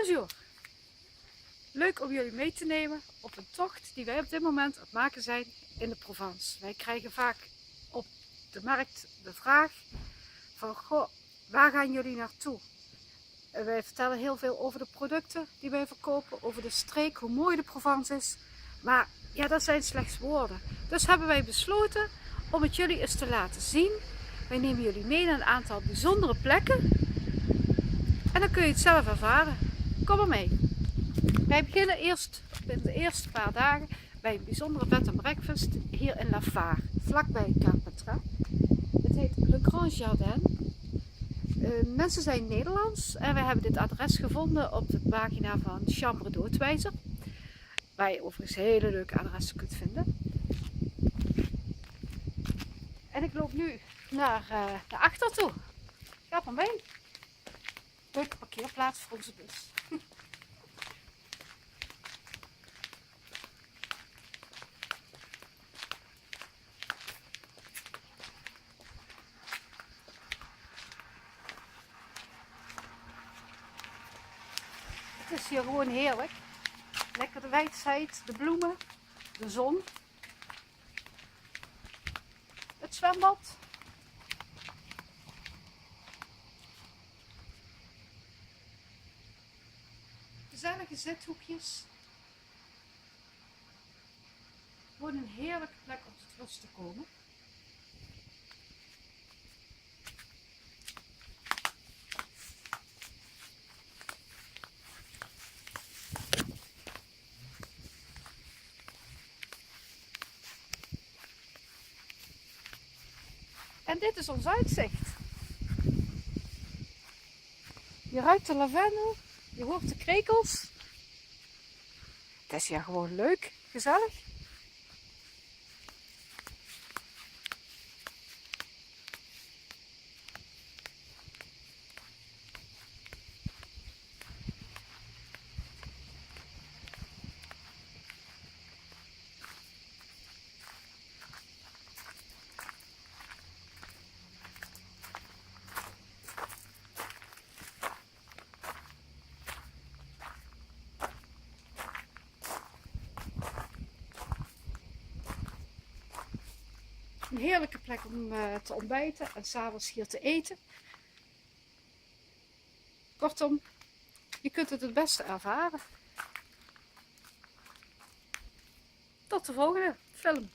Bonjour! Leuk om jullie mee te nemen op een tocht die wij op dit moment aan het maken zijn in de Provence. Wij krijgen vaak op de markt de vraag van, goh, waar gaan jullie naartoe? Wij vertellen heel veel over de producten die wij verkopen, over de streek, hoe mooi de Provence is. Maar ja, dat zijn slechts woorden. Dus hebben wij besloten om het jullie eens te laten zien. Wij nemen jullie mee naar een aantal bijzondere plekken. En dan kun je het zelf ervaren. Kom maar mee. Wij beginnen eerst in de eerste paar dagen bij een bijzondere bed and breakfast hier in La Fare, vlakbij Carpentras. Het heet Le Grand Jardin. Mensen zijn Nederlands en wij hebben dit adres gevonden op de pagina van Chambre d'Hôte-wijzer, waar je overigens hele leuke adressen kunt vinden. En ik loop nu naar achter toe. Ga maar mee. Leuke parkeerplaats voor onze bus. Het is hier gewoon heerlijk. Lekker de wijdheid, de bloemen, de zon. Het zwembad. Gezellige zithoekjes. Gewoon een heerlijke plek om tot rust te komen. En dit is ons uitzicht. Je ruikt de lavendel, je hoort de krekels. Het is ja gewoon leuk, gezellig. Een heerlijke plek om te ontbijten en 's avonds hier te eten. Kortom, je kunt het beste ervaren. Tot de volgende film.